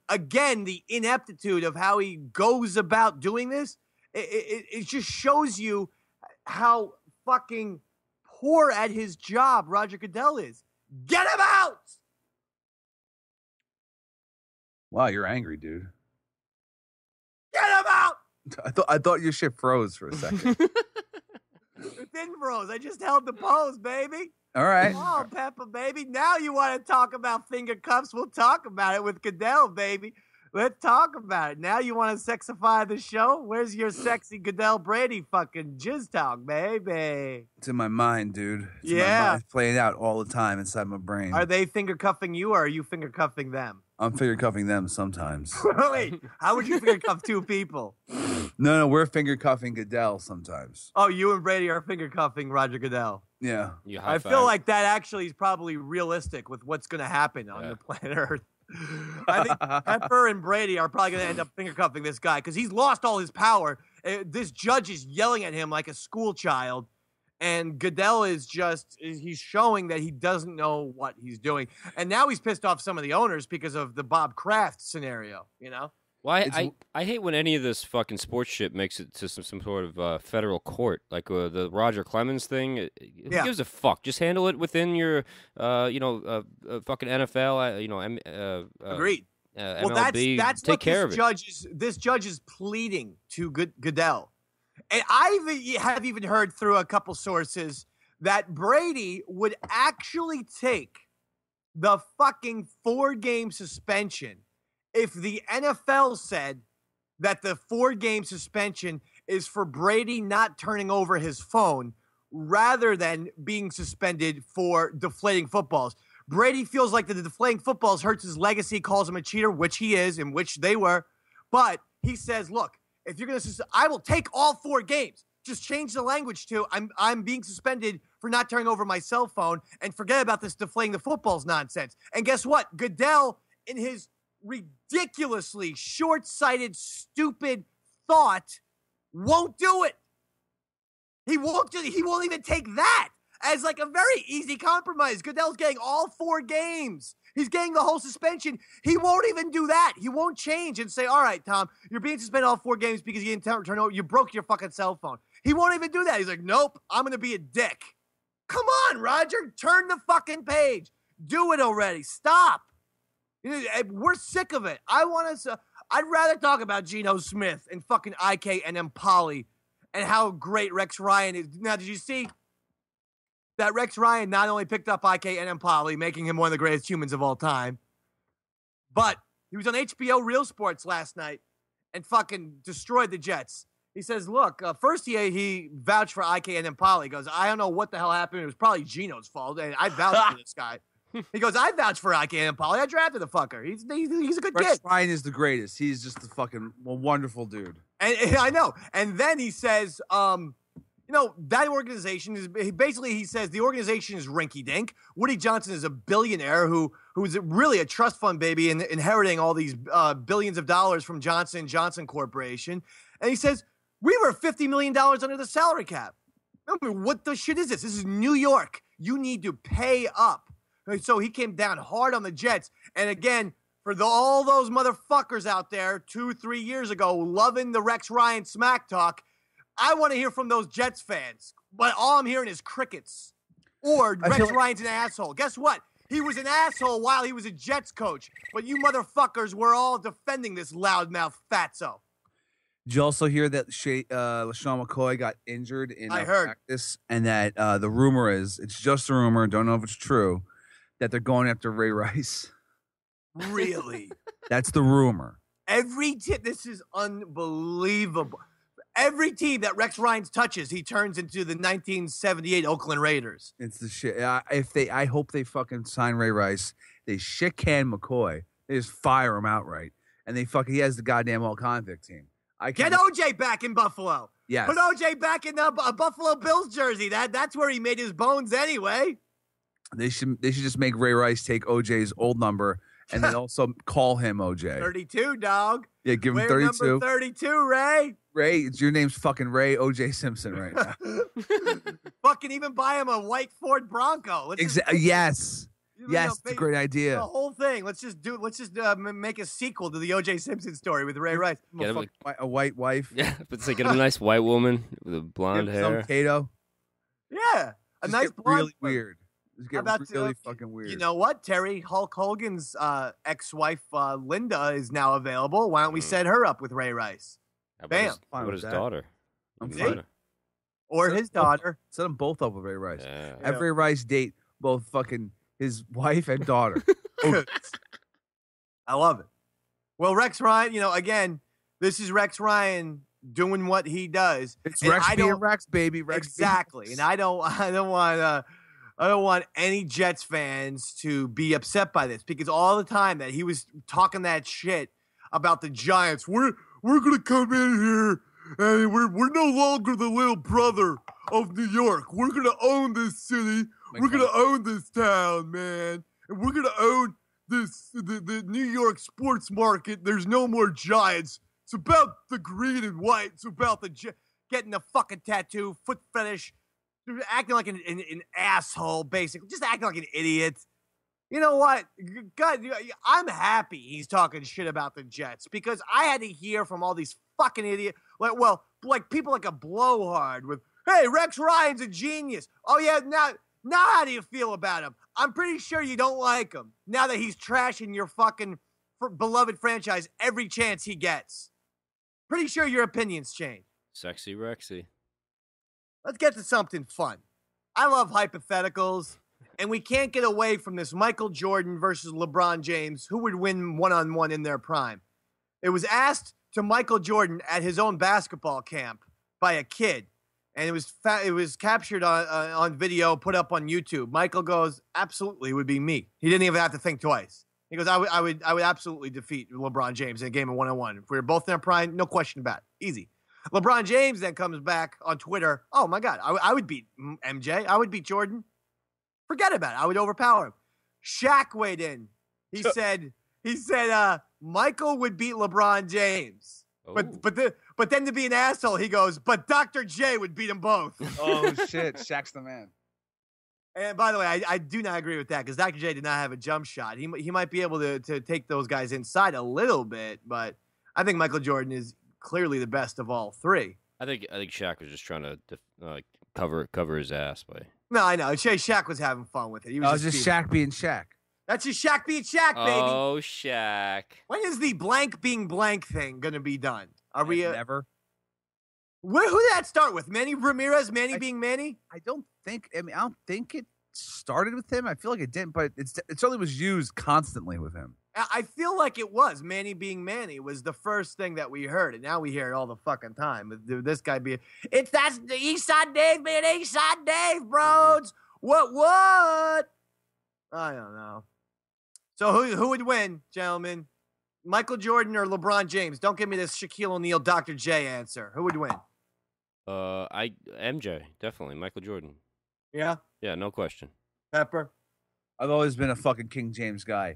again, the ineptitude of how he goes about doing this, it just shows you how fucking poor at his job Roger Goodell is. Get him out! Wow, you're angry, dude. Get him out! I thought your shit froze for a second. It didn't froze. I just held the pose, baby. All right. Oh, Peppa, baby. Now you want to talk about finger cuffs? We'll talk about it with Goodell, baby. Let's talk about it. Now you want to sexify the show? Where's your sexy Goodell Brady fucking jizz talk, baby? It's in my mind, dude. It's in my mind. It's playing out all the time inside my brain. Are they finger cuffing you, or are you finger cuffing them? I'm finger cuffing them sometimes. Wait, how would you finger cuff 2 people? No, we're finger cuffing Goodell sometimes. Oh, you and Brady are finger cuffing Roger Goodell. Yeah. I feel like that actually is probably realistic with what's going to happen on the planet Earth. I think Pepper and Brady are probably going to end up finger cuffing this guy because he's lost all his power. This judge is yelling at him like a school child. And Goodell he's showing that he doesn't know what he's doing. And now he's pissed off some of the owners because of the Bob Kraft scenario, Well, I hate when any of this fucking sports shit makes it to some sort of federal court, like the Roger Clemens thing. Who gives a fuck? Just handle it within your, fucking NFL. Agreed. Well, MLB, that's take what care of it. This judge is pleading to Goodell. And I have even heard through a couple sources that Brady would actually take the fucking 4-game suspension if the NFL said that the 4-game suspension is for Brady not turning over his phone rather than being suspended for deflating footballs. Brady feels like the deflating footballs hurts his legacy, calls him a cheater, which he is, and which they were. But he says, look, if you're going to, I will take all 4 games. Just change the language to I'm being suspended for not turning over my cell phone and forget about this deflating the footballs nonsense. And guess what? Goodell, in his ridiculously short-sighted, stupid thought, won't do it. He won't do it. He won't even take that as like a very easy compromise. Goodell's getting all 4 games. He's getting the whole suspension. He won't even do that. He won't change and say, all right, Tom, you're being suspended all 4 games because you didn't turn over. You broke your fucking cell phone. He won't even do that. He's like, nope, I'm going to be a dick. Come on, Roger. Turn the fucking page. Do it already. Stop. We're sick of it. I'd rather talk about Geno Smith and fucking IK and Poly and how great Rex Ryan is. Now, did you see that Rex Ryan not only picked up IK and Poly, making him one of the greatest humans of all time, but he was on HBO Real Sports last night and fucking destroyed the Jets. He says, look, first he vouched for IK and Poly. He goes, I don't know what the hell happened. It was probably Geno's fault. And I vouched for this guy. He goes, I vouched for IK and Poly. I drafted the fucker. He's a good Rex kid. Ryan is the greatest. He's just the fucking wonderful dude. And I know. And then he says, that organization is basically, he says the organization is rinky dink. Woody Johnson is a billionaire who's really a trust fund baby and inheriting all these billions of dollars from Johnson & Johnson Corporation. And he says, we were $50 million under the salary cap. I mean, what the shit is this? This is New York. You need to pay up. So he came down hard on the Jets. And again, for all those motherfuckers out there 2-3 years ago loving the Rex Ryan smack talk, I want to hear from those Jets fans. But all I'm hearing is crickets. Or Rex Ryan's an asshole. Guess what? He was an asshole while he was a Jets coach. But you motherfuckers were all defending this loudmouth fatso. Did you also hear that LaShawn McCoy got injured in practice? And that the rumor is, it's just a rumor, don't know if it's true, that they're going after Ray Rice. Really? That's the rumor. This is unbelievable. Every team that Rex Ryan touches, he turns into the 1978 Oakland Raiders. It's the shit. I hope they fucking sign Ray Rice. They shit can McCoy. They just fire him outright. And he has the goddamn all-convict team. Get OJ back in Buffalo. Yes. Put OJ back in the Buffalo Bills jersey. That's where he made his bones anyway. They should just make Ray Rice take OJ's old number and then also call him OJ. 32, dog. Yeah, give him 32. Number 32, Ray. Ray, your name's fucking Ray OJ Simpson right now. Fucking even buy him a white Ford Bronco. Yes. Yes, it's a great idea. The whole thing. Let's just make a sequel to the O.J. Simpson story with Ray Rice. Get him a white wife. Yeah, but get him a nice white woman with a blonde hair. Some Kato. Yeah, a just nice get blonde. Really weird. Just get really fucking weird. You know what? Terry Hulk Hogan's ex-wife Linda is now available. Why don't we set her up with Ray Rice? Bam. How about his daughter? I'm fine. Or his daughter. Set them both up with Ray Rice. Yeah. Have Ray Rice date both fucking his wife and daughter. I love it. Well, Rex Ryan, again, this is Rex Ryan doing what he does. It's Rex being Rex, baby. Rex exactly. Being... And I don't want any Jets fans to be upset by this because all the time that he was talking that shit about the Giants, we're gonna come in here and we're no longer the little brother of New York. We're gonna own this city. We're going to own this town, man. And we're going to own the New York sports market. There's no more Giants. It's about the green and white. It's about getting the fucking tattoo, foot fetish, acting like an asshole, basically. Just acting like an idiot. You know what? God, I'm happy he's talking shit about the Jets because I had to hear from all these fucking idiots. Like people like a blowhard with, hey, Rex Ryan's a genius. Oh, yeah, now how do you feel about him? I'm pretty sure you don't like him now that he's trashing your fucking beloved franchise every chance he gets. Pretty sure your opinions change. Sexy Rexy. Let's get to something fun. I love hypotheticals, and we can't get away from this Michael Jordan versus LeBron James, who would win one-on-one in their prime. It was asked to Michael Jordan at his own basketball camp by a kid, and it was captured on video, put up on YouTube. Michael goes, absolutely, it would be me. He didn't even have to think twice. He goes, I would absolutely defeat LeBron James in a game of one-on-one. If we were both in our prime, no question about it. Easy. LeBron James then comes back on Twitter. Oh, my God, I would beat MJ. I would beat Jordan. Forget about it. I would overpower him. Shaq weighed in. He said, Michael would beat LeBron James. Oh. But then to be an asshole, he goes, but Dr. J would beat them both. Oh, shit. Shaq's the man. And by the way, I do not agree with that because Dr. J did not have a jump shot. He might be able to take those guys inside a little bit, but I think Michael Jordan is clearly the best of all three. I think Shaq was just trying to cover his ass by. No, I know. Shaq was having fun with it. He was just Shaq being Shaq. That's just Shaq being Shaq, baby. Oh, Shaq. When is the blank being blank thing going to be done? Are we never? Who did that start with? Manny Ramirez, being Manny? I don't think it started with him. I feel like it didn't, but it certainly was used constantly with him. I feel like it was. Manny being Manny was the first thing that we heard, and now we hear it all the fucking time. This guy being, that's the East Side Dave being East Side Dave, bros. What? I don't know. So who would win, gentlemen? Michael Jordan or LeBron James? Don't give me this Shaquille O'Neal, Dr. J answer. Who would win? MJ, definitely. Michael Jordan. Yeah? Yeah, no question. Pepper? I've always been a fucking King James guy.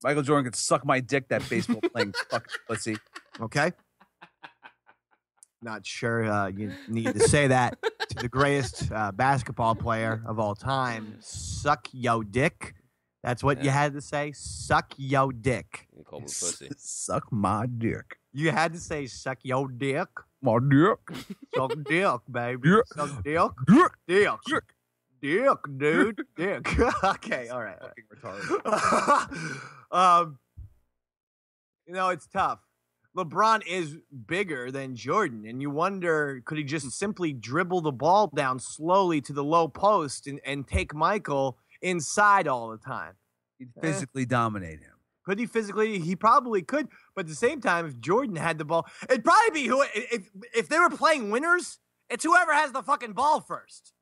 Michael Jordan could suck my dick, that baseball playing fuck pussy. Okay. Not sure you need to say that to the greatest basketball player of all time. Suck yo dick. That's what you had to say. Suck yo dick. You call him pussy. Suck my dick. You had to say suck yo dick. My dick. Suck dick, baby. Dick. Suck dick. Dick. Dick. Dick. Dick, dude. Dick. Okay, all right. Fucking retarded. It's tough. LeBron is bigger than Jordan, and you wonder, could he just simply dribble the ball down slowly to the low post and take Michael inside all the time? He'd physically dominate him. Could he physically? He probably could. But at the same time, if Jordan had the ball, it'd probably be if they were playing winners, it's whoever has the fucking ball first.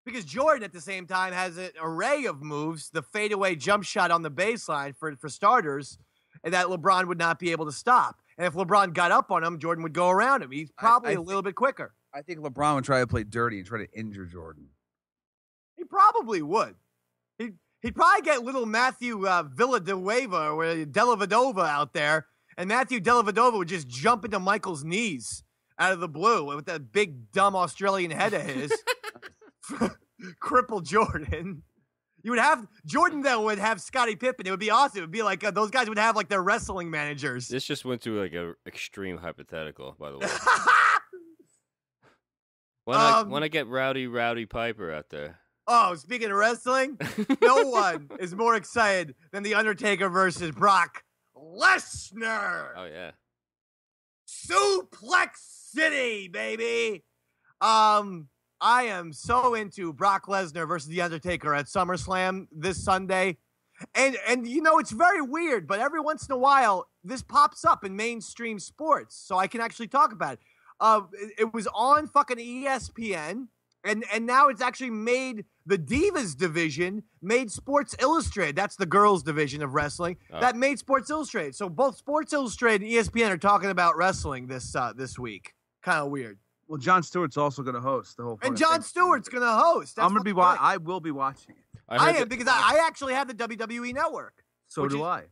Because Jordan, at the same time, has an array of moves, the fadeaway jump shot on the baseline for starters, and that LeBron would not be able to stop. And if LeBron got up on him, Jordan would go around him. He's probably a little bit quicker. I think LeBron would try to play dirty and try to injure Jordan. He probably would. He'd probably get little Matthew Villanueva or Dellavedova out there, and Matthew Dellavedova would just jump into Michael's knees out of the blue with that big, dumb Australian head of his. Cripple Jordan. You would have Jordan though would have Scottie Pippen. It would be awesome. It would be like those guys would have like their wrestling managers. This just went to like a extreme hypothetical, by the way. When I get Rowdy Piper out there. Oh, speaking of wrestling, no one is more excited than The Undertaker versus Brock Lesnar. Oh yeah. Suplex City, baby. I am so into Brock Lesnar versus The Undertaker at SummerSlam this Sunday. And it's very weird, but every once in a while, this pops up in mainstream sports, so I can actually talk about it. It was on fucking ESPN, and now it's actually made the Divas division, made Sports Illustrated. That's the girls division of wrestling. Oh. That made Sports Illustrated. So both Sports Illustrated and ESPN are talking about wrestling this week. Kind of weird. Well, Jon Stewart's also going to host the whole thing. And Jon Stewart's going to host. I'm going to be I will be watching it. I am because I actually have the WWE Network. So do I.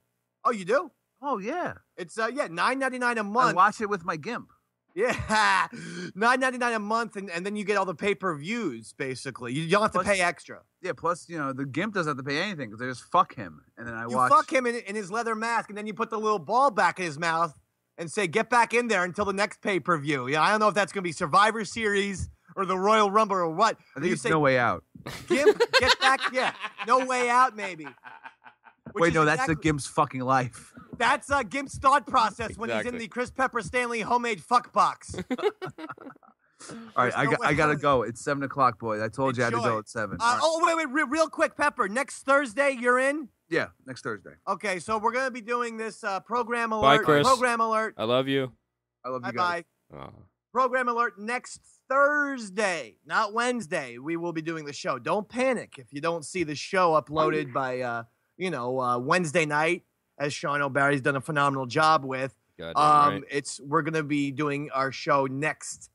Oh, you do? Oh, yeah. It's $9.99 a month. I watch it with my GIMP. Yeah, $9.99 a month, and then you get all the pay-per-views, basically. You don't have to pay extra. Yeah, plus, the GIMP doesn't have to pay anything because they just fuck him. And then you fuck him in his leather mask, and then you put the little ball back in his mouth and say, get back in there until the next pay-per-view. Yeah, I don't know if that's going to be Survivor Series or the Royal Rumble or what. I think it's No Way Out. GIMP, get back, yeah. No Way Out, maybe. Wait, no, that's the GIMP's fucking life. That's Gimp's thought process when he's in Exactly. the Chris Pepper Stanley homemade fuck box. All right, I gotta go. It's 7 o'clock, boys. I told you I had to Enjoy. go at 7. All right. Oh, wait, real quick, Pepper. Next Thursday, you're in? Yeah, next Thursday. Okay, so we're going to be doing this program alert. Bye, Chris. Program alert. I love you. I love you Bye-bye. guys. Oh. Program alert next Thursday, not Wednesday. We will be doing the show. Don't panic if you don't see the show uploaded by, Wednesday night, as Sean O'Barry's done a phenomenal job with. Goddamn right. We're going to be doing our show next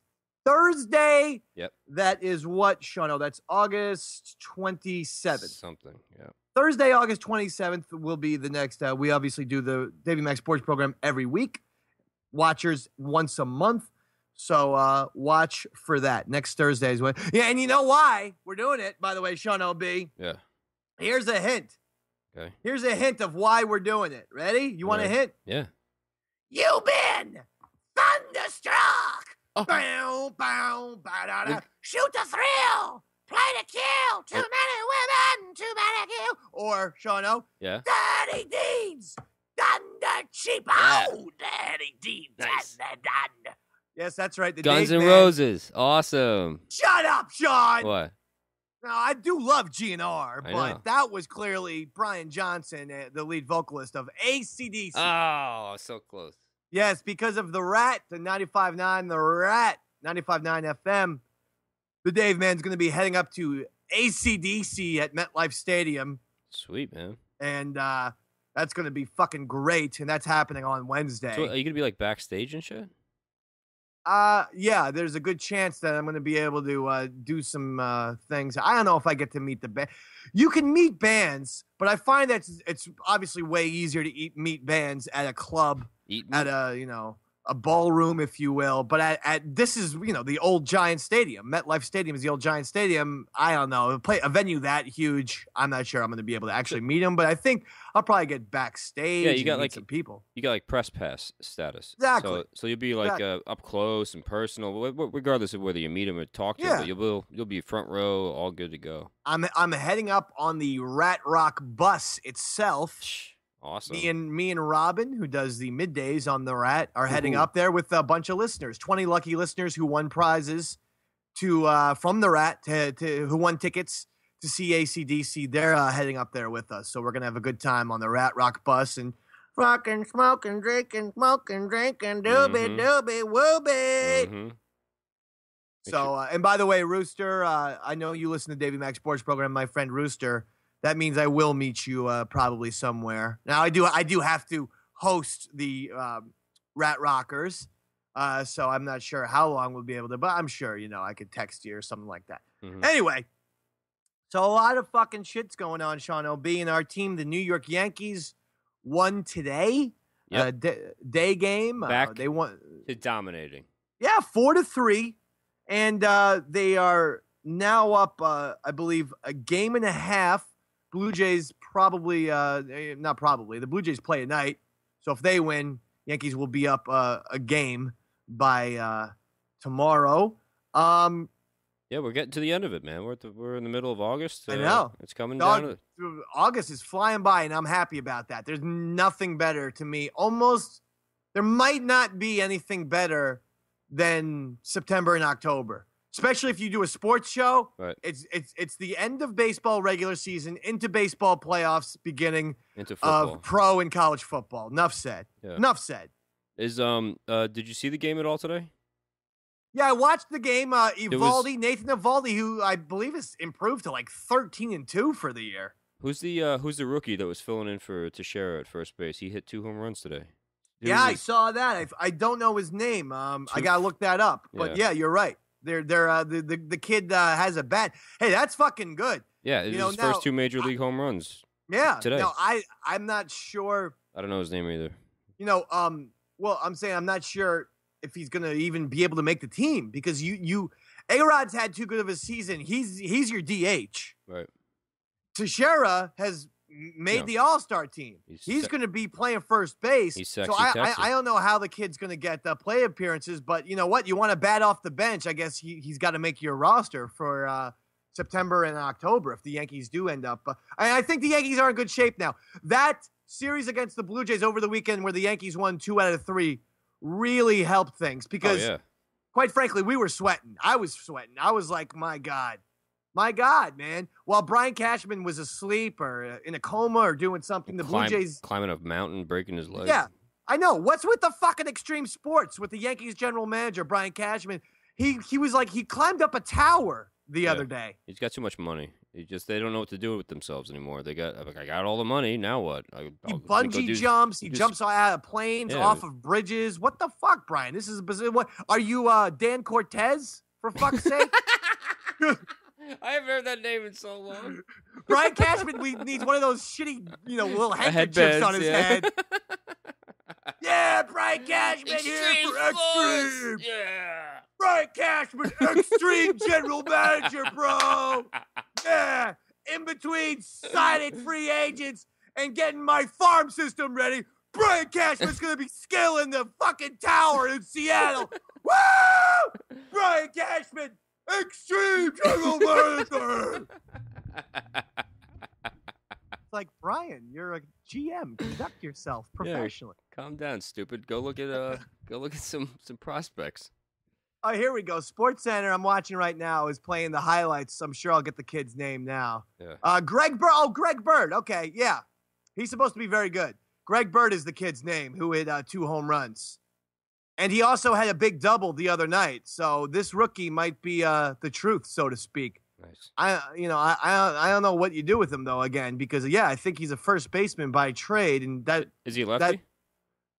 Thursday. Yep. That is what, Sean? That's August 27th. Something. Yeah. Thursday, August 27th will be the next. We obviously do the Davey Max Sports program every week. Watchers once a month. So watch for that. Next Thursday is when. Yeah, and you know why we're doing it, by the way, Sean O.B. Yeah. Here's a hint. Okay. Here's a hint of why we're doing it. Ready? You want a hint? Yeah. You've been thunderstruck. Oh. Bow, bow, ba-da-da. Shoot the thrill. Play to kill. Too many women. Too many kill. Or, Sean O. Yeah. Dirty Deeds. Thunder cheap. Yeah. Oh, Dirty Deeds. Nice. Dun. Yes, that's right. The Guns Dave N' Man. Roses. Awesome. Shut up, Sean. What? No, I do love GNR, I but know. that was clearly Brian Johnson, the lead vocalist of AC/DC. Oh, so close. Yes, because of the Rat, the 95.9, the Rat, 95.9 FM. The Dave Man's going to be heading up to AC/DC at MetLife Stadium, Sweet, man. and that's going to be fucking great, and that's happening on Wednesday. So are you going to be like backstage and shit? Yeah, there's a good chance that I'm going to be able to do some things. I don't know if I get to meet the band. You can meet bands, but I find that it's obviously way easier to meet bands at a club, at a ballroom, if you will. But at this is, the old Giant Stadium. MetLife Stadium is the old Giant Stadium. I don't know. A venue that huge, I'm not sure I'm going to be able to actually meet them, but I think I'll probably get backstage. Yeah, you and got meet like some people. You got like press pass status. Exactly. So you'll be like Exactly. up close and personal, regardless of whether you meet them or talk to them. Yeah. But you'll be front row, all good to go. I'm heading up on the Rat Rock bus itself. Awesome. Me and Robin, who does the middays on the Rat, are heading up there with a bunch of listeners. 20 lucky listeners who won prizes from the Rat who won tickets to see AC/DC. They're heading up there with us, so we're gonna have a good time on the Rat Rock bus and fucking smoking, drinking, doobie doobie woobie. Mm-hmm. So, and by the way, Rooster, I know you listen to Davey Max Sports program, my friend Rooster. That means I will meet you probably somewhere. Now, I do have to host the Rat Rockers, so I'm not sure how long we'll be able to, but I'm sure, I could text you or something like that. Mm-hmm. Anyway, so a lot of fucking shit's going on, Sean O.B. And our team, the New York Yankees, won today. Yep. Day game. Back they won. to dominating. Yeah, 4-3. And they are now up, I believe, a game and a half. Blue Jays not probably. The Blue Jays play at night. So if they win, Yankees will be up a game by tomorrow. Yeah, we're getting to the end of it, man. We're in the middle of August. I know. It's coming down to it. August is flying by, and I'm happy about that. There's nothing better to me. There might not be anything better than September and October. Especially if you do a sports show, Right. It's the end of baseball regular season into baseball playoffs beginning Into football. of pro and college football. Enough said. Yeah. Enough said. Did you see the game at all today? Yeah, I watched the game. Nathan Evaldi, who I believe has improved to like 13-2 for the year. Who's the rookie that was filling in for Teixeira at first base? He hit 2 home runs today. I saw that. I don't know his name. I gotta look that up. But yeah, you're right. The kid has a bat. Hey, that's fucking good. Yeah, it was his first 2 major league home runs. Yeah. Today. No, I'm not sure. I don't know his name either. Well, I'm saying I'm not sure if he's gonna even be able to make the team because A-Rod's had too good of a season. He's your DH. Right. Teixeira has made the All-Star team. He's going to be playing first base. He's sexy so Texas. I don't know how the kid's going to get play appearances, but you know what? You want to bat off the bench. I guess he's got to make your roster for September and October if the Yankees do end up. I think the Yankees are in good shape now. That series against the Blue Jays over the weekend where the Yankees won 2 out of 3 really helped things because, quite frankly, we were sweating. I was sweating. I was like, my God, man. While Brian Cashman was asleep or in a coma or doing something, the Blue Jays... Climbing a mountain, breaking his leg. Yeah, I know. What's with the fucking extreme sports with the Yankees general manager, Brian Cashman? He was like, he climbed up a tower the other day. He's got too much money. They don't know what to do with themselves anymore. I got all the money. Now what? He bungee jumps. He jumps out of planes, off of bridges. What the fuck, Brian? This is bizarre. What are you, Dan Cortez? For fuck's sake! I haven't heard that name in so long. Brian Cashman needs one of those shitty, little handkerchiefs on his head. Yeah, Brian Cashman here for Extreme. Yeah. Brian Cashman, Extreme General Manager, bro. Yeah, in between signing free agents and getting my farm system ready, Brian Cashman's going to be scaling the fucking tower in Seattle. Woo! Brian Cashman, Extreme General Manager. It's like, Brian, you're a GM. Conduct yourself professionally. Yeah, calm down, stupid. Go look at some prospects. Oh, here we go. Sports Center, I'm watching right now, is playing the highlights. I'm sure I'll get the kid's name now. Yeah. Greg Bird. Oh, Greg Bird. Okay, yeah. He's supposed to be very good. Greg Bird is the kid's name, who hit 2 home runs. And he also had a big double the other night. So this rookie might be the truth, so to speak. Nice. I don't know what you do with him though. Again, because I think he's a first baseman by trade, and that is he a lefty?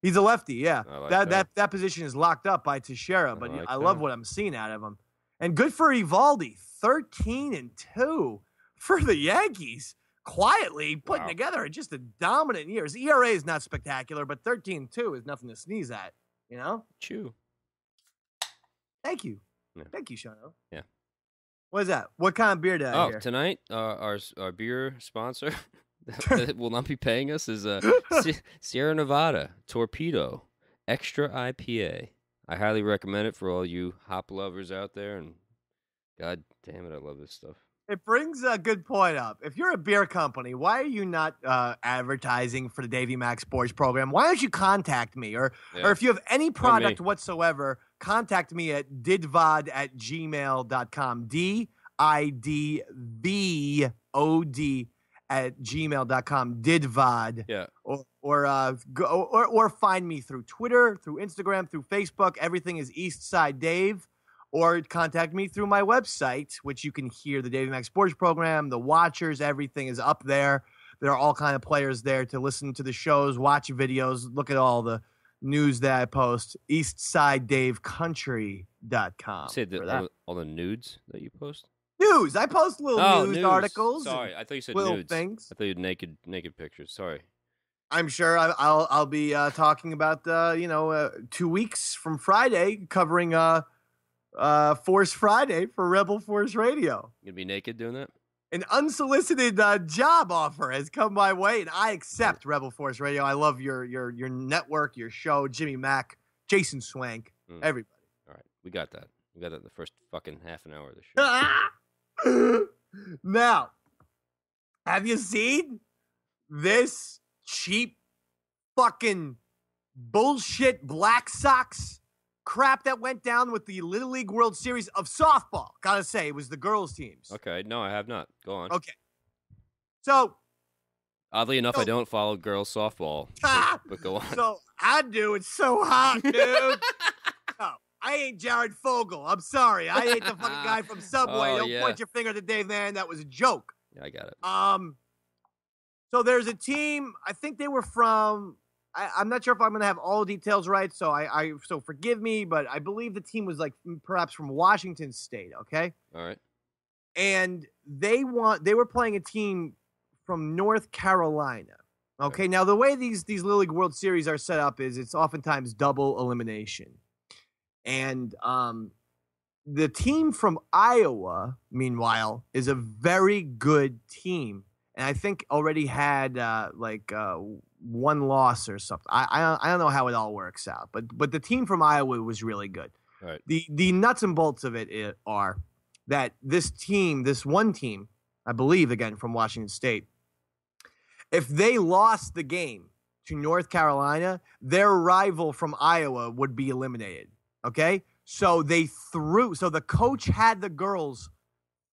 He's a lefty. Yeah, like that position is locked up by Teixeira, but I love what I'm seeing out of him. And good for Evaldi, 13-2 for the Yankees. Quietly putting together just a dominant year. His ERA is not spectacular, but 13-2 is nothing to sneeze at. Chew. Thank you. Yeah. Thank you, Shano. Yeah. What is that? What kind of beer did I hear? Tonight, our beer sponsor that will not be paying us is Sierra Nevada Torpedo Extra IPA. I highly recommend it for all you hop lovers out there, and God damn it, I love this stuff. It brings a good point up. If you're a beer company, why are you not advertising for the Davey Mac Sports program? Why don't you contact me? Or if you have any product whatsoever, contact me at didvod@gmail.com. DIDVOD @gmail.com. Didvod. Yeah. Or find me through Twitter, through Instagram, through Facebook. Everything is Eastside Dave. Or contact me through my website, which you can hear the Davey Mac Sports program, the Watchers, everything is up there. There are all kind of players there to listen to the shows, watch videos, look at all the news that I post. EastsideDaveCountry.com. You said all the nudes that you post? News. I post little news articles. Sorry, I thought you said little nudes. Things. I thought you had naked pictures. Sorry. I'm sure I'll be talking about 2 weeks from Friday, covering Force Friday for Rebel Force Radio. You gonna be naked doing that? An unsolicited job offer has come my way, and I accept Rebel Force Radio. I love your network, your show, Jimmy Mack, Jason Swank, everybody. All right, we got that. We got that in the first fucking half an hour of the show. Now, have you seen this cheap fucking bullshit Black Sox crap that went down with the Little League World Series of softball? Gotta say, it was the girls' teams. Okay, no, I have not. Go on. Okay. So, oddly enough, I don't follow girls softball, but go on. So, I do. It's so hot, dude. No, I ain't Jared Fogle. I'm sorry. I ain't the fucking guy from Subway. Don't point your finger at Dave Van. That was a joke. Yeah, I got it. So there's a team, I think they were from, I'm not sure if I'm going to have all the details right, so so forgive me, but I believe the team was like perhaps from Washington State, okay? All right. And they were playing a team from North Carolina. Okay, now the way these Little League World Series are set up is it's oftentimes double elimination. And the team from Iowa, meanwhile, is a very good team. And I think already had one loss or something. I don't know how it all works out, but the team from Iowa was really good. Right. The nuts and bolts of it are that this one team, I believe, again from Washington State, If they lost the game to North Carolina, their rival from Iowa would be eliminated. Okay? So the coach had the girls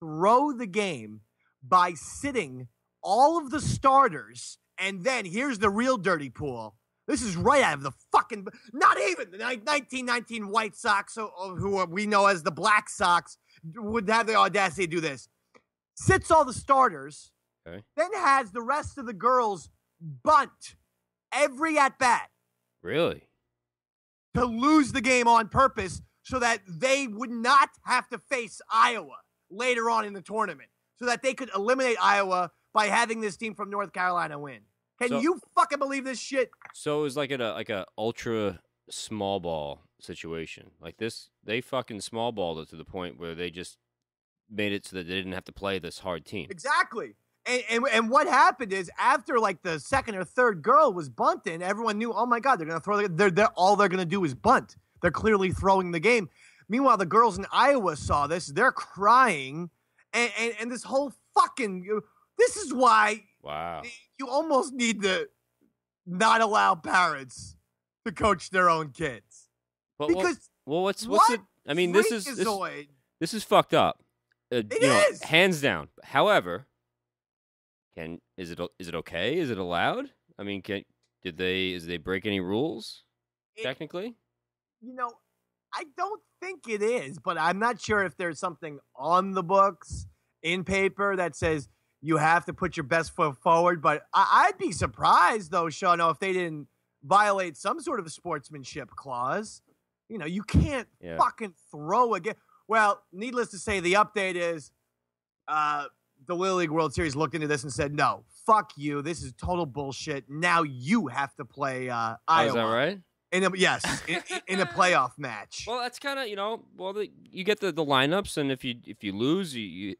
throw the game by sitting all of the starters, and then here's the real dirty pool. This is right out of the fucking, not even the 1919 White Sox, who we know as the Black Sox, would have the audacity to do this. Sits all the starters, Okay. then has the rest of the girls bunt every at-bat. Really? To lose the game on purpose so that they would not have to face Iowa later on in the tournament, so that they could eliminate Iowa by having this team from North Carolina win. Can you fucking believe this shit? So it was like a ultra small ball situation. Like this, they fucking small balled it to the point where they just made it so that they didn't have to play this hard team. Exactly. And what happened is after like the second or third girl was bunting, everyone knew, oh my God, they're gonna throw. They're all they're gonna do is bunt. They're clearly throwing the game. Meanwhile, the girls in Iowa saw this. They're crying, and this whole fucking. This is why. Wow. You almost need to not allow parents to coach their own kids. Because what's it? I mean, this is fucked up. It is hands down. However, is it okay? Is it allowed? I mean, did they break any rules technically? I don't think it is, but I'm not sure if there's something on the books in paper that says you have to put your best foot forward. But I'd be surprised, though, Sean, if they didn't violate some sort of a sportsmanship clause. You can't fucking throw a game. Well, needless to say, the update is the Little League World Series looked into this and said, no, fuck you. This is total bullshit. Now you have to play Iowa. Is that right? In a playoff match. Well, that's kind of, you get the lineups, and if you lose, you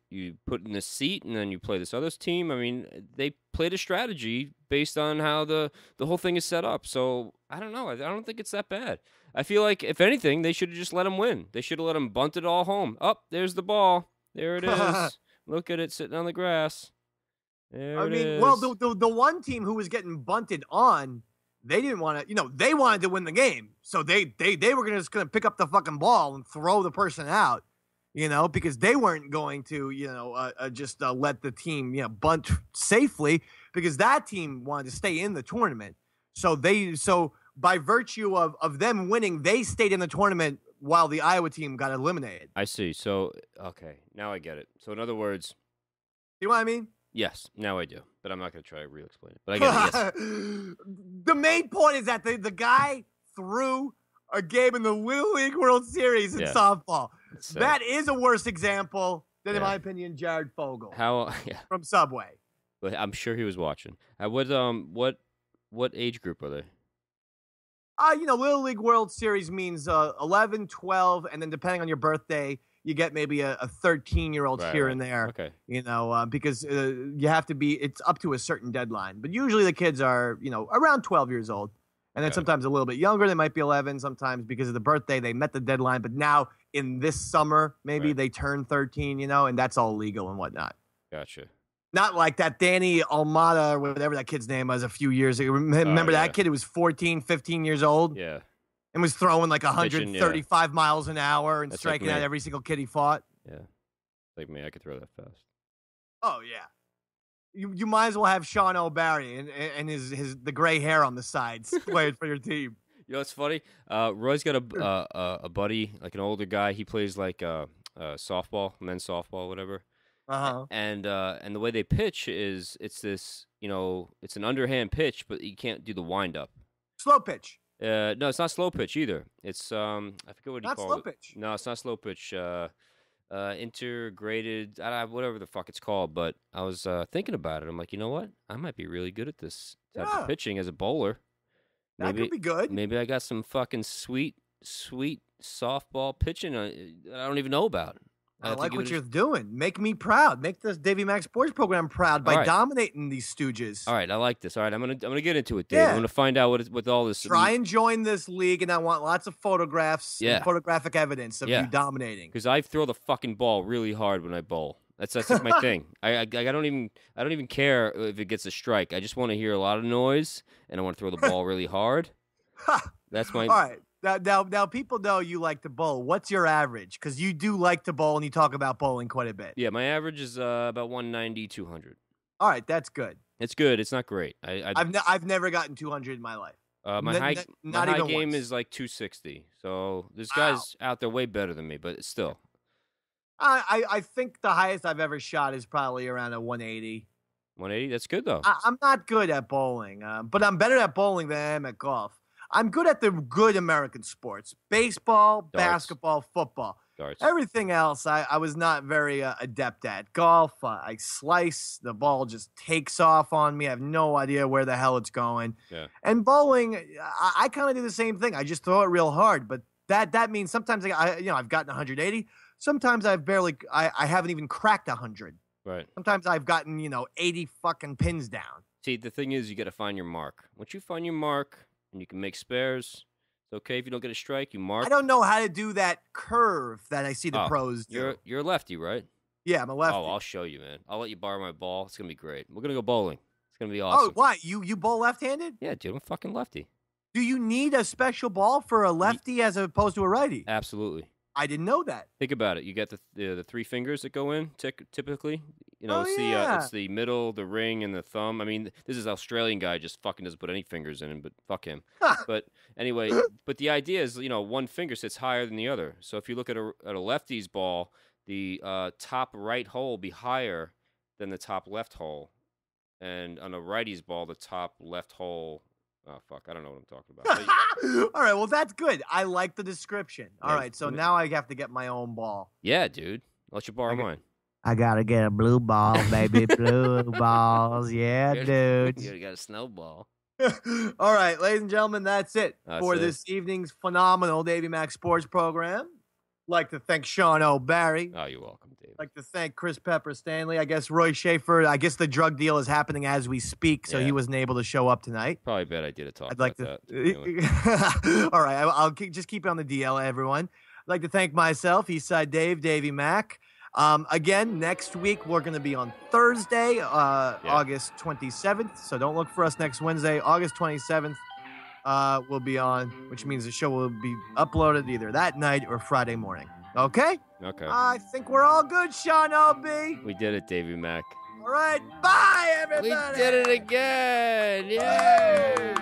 put in a seat, and then you play this other team. I mean, they played a strategy based on how the whole thing is set up. So, I don't know. I don't think it's that bad. I feel like, if anything, they should have just let them win. They should have let them bunt it all home. Oh, there's the ball. There it is. Look at it sitting on the grass. There it is. Well, the one team who was getting bunted on, they didn't want to, they wanted to win the game. So they were just going to pick up the fucking ball and throw the person out, because they weren't going to, just let the team, bunt safely, because that team wanted to stay in the tournament. So by virtue of them winning, they stayed in the tournament while the Iowa team got eliminated. I see. So, okay, now I get it. So, in other words, you know what I mean? Yes, now I do. But I'm not going to try to re-explain it. But I get it, yes. The main point is that the guy threw a game in the Little League World Series in softball. That is a worse example than, in my opinion, Jared Fogle. From Subway. But I'm sure he was watching. What age group are they? Little League World Series means 11, 12, and then depending on your birthday, you get maybe a 13-year-old here and there. Okay. Because you have to be, it's up to a certain deadline. But usually the kids are, around 12 years old. And then sometimes a little bit younger, they might be 11. Sometimes because of the birthday, they met the deadline. But now in this summer, maybe they turn 13, and that's all legal and whatnot. Gotcha. Not like that Danny Almada or whatever that kid's name was a few years ago. Remember that kid who was 14, 15 years old? Yeah. And was throwing like 135 miles an hour and striking out every single kid he fought? Yeah. Like me, I could throw that fast. Oh, yeah. You might as well have Sean O'Barry and the gray hair on the sides playing for your team. It's funny. Roy's got a buddy, like an older guy. He plays like softball, men's softball, whatever. Uh-huh. And the way they pitch is it's this, it's an underhand pitch, but you can't do the wind up. Slow pitch. No, it's not slow pitch either. It's I forget what he called it. Not slow pitch. No, it's not slow pitch. Integrated, whatever the fuck it's called. But I was thinking about it. I'm like, you know what? I might be really good at this type of pitching as a bowler. That could be good. Maybe I got some fucking sweet softball pitching I don't even know about. I like what you're doing. Make me proud. Make this Davey Max Sports program proud by dominating these stooges. All right, I like this. All right, I'm gonna get into it, Dave. I'm gonna find out what all this. Try and join this league, and I want lots of photographs and photographic evidence of you dominating. Because I throw the fucking ball really hard when I bowl, That's like my thing. I don't even care if it gets a strike. I just want to hear a lot of noise, and I want to throw the ball really hard. That's my. All right. Now, people know you like to bowl. What's your average? Because you do like to bowl, and you talk about bowling quite a bit. Yeah, my average is about 190, 200. All right, that's good. It's good. It's not great. I've never gotten 200 in my life. My high game once. is like 260. So this guy's out there way better than me, but still. I think the highest I've ever shot is probably around a 180. 180? That's good, though. I'm not good at bowling, but I'm better at bowling than I am at golf. I'm good at the good American sports. Baseball, basketball, football. Darts. Everything else, I was not very adept at. Golf, I slice, the ball just takes off on me. I have no idea where the hell it's going. Yeah. And bowling, I kind of do the same thing. I just throw it real hard, but that means sometimes I've gotten 180. Sometimes I haven't even cracked 100. Right. Sometimes I've gotten 80 fucking pins down. See, the thing is, you got to find your mark. Once you find your mark, and you can make spares. It's okay if you don't get a strike. You mark. I don't know how to do that curve that I see the pros do. You're a lefty, right? Yeah, I'm a lefty. Oh, I'll show you, man. I'll let you borrow my ball. It's gonna be great. We're gonna go bowling. It's gonna be awesome. Oh, why? You bowl left-handed? Yeah, dude, I'm a fucking lefty. Do you need a special ball for a lefty as opposed to a righty? Absolutely. I didn't know that. Think about it. You got the three fingers that go in typically. It's the middle, the ring, and the thumb. I mean, this is Australian guy just fucking doesn't put any fingers in him, but fuck him. But anyway, but the idea is, one finger sits higher than the other. So if you look at a lefty's ball, the top right hole will be higher than the top left hole, and on a righty's ball, the top left hole. Oh, fuck. I don't know what I'm talking about. All right. Well, that's good. I like the description. All right. So now I have to get my own ball. Yeah, dude. I'll let you borrow mine. I got to get a blue ball, baby. Blue balls. Yeah, dude. You got a snowball. All right. Ladies and gentlemen, that's it for this evening's phenomenal Davey Mac Sports program. Like to thank Sean O'Barry. Oh, you're welcome, Dave. Like to thank Chris Pepper Stanley. I guess Roy Schaefer. I guess the drug deal is happening as we speak, so he wasn't able to show up tonight. Probably a bad idea to talk about that. All right, I'll just keep it on the DL, everyone. I'd like to thank myself, Eastside Dave, Davey Mac. Again, next week we're going to be on Thursday, August 27th. So don't look for us next Wednesday, August 27th. We'll be on, which means the show will be uploaded either that night or Friday morning. Okay? Okay. I think we're all good, Sean O.B. We did it, Davey Mac. All right. Bye, everybody. We did it again. Yay!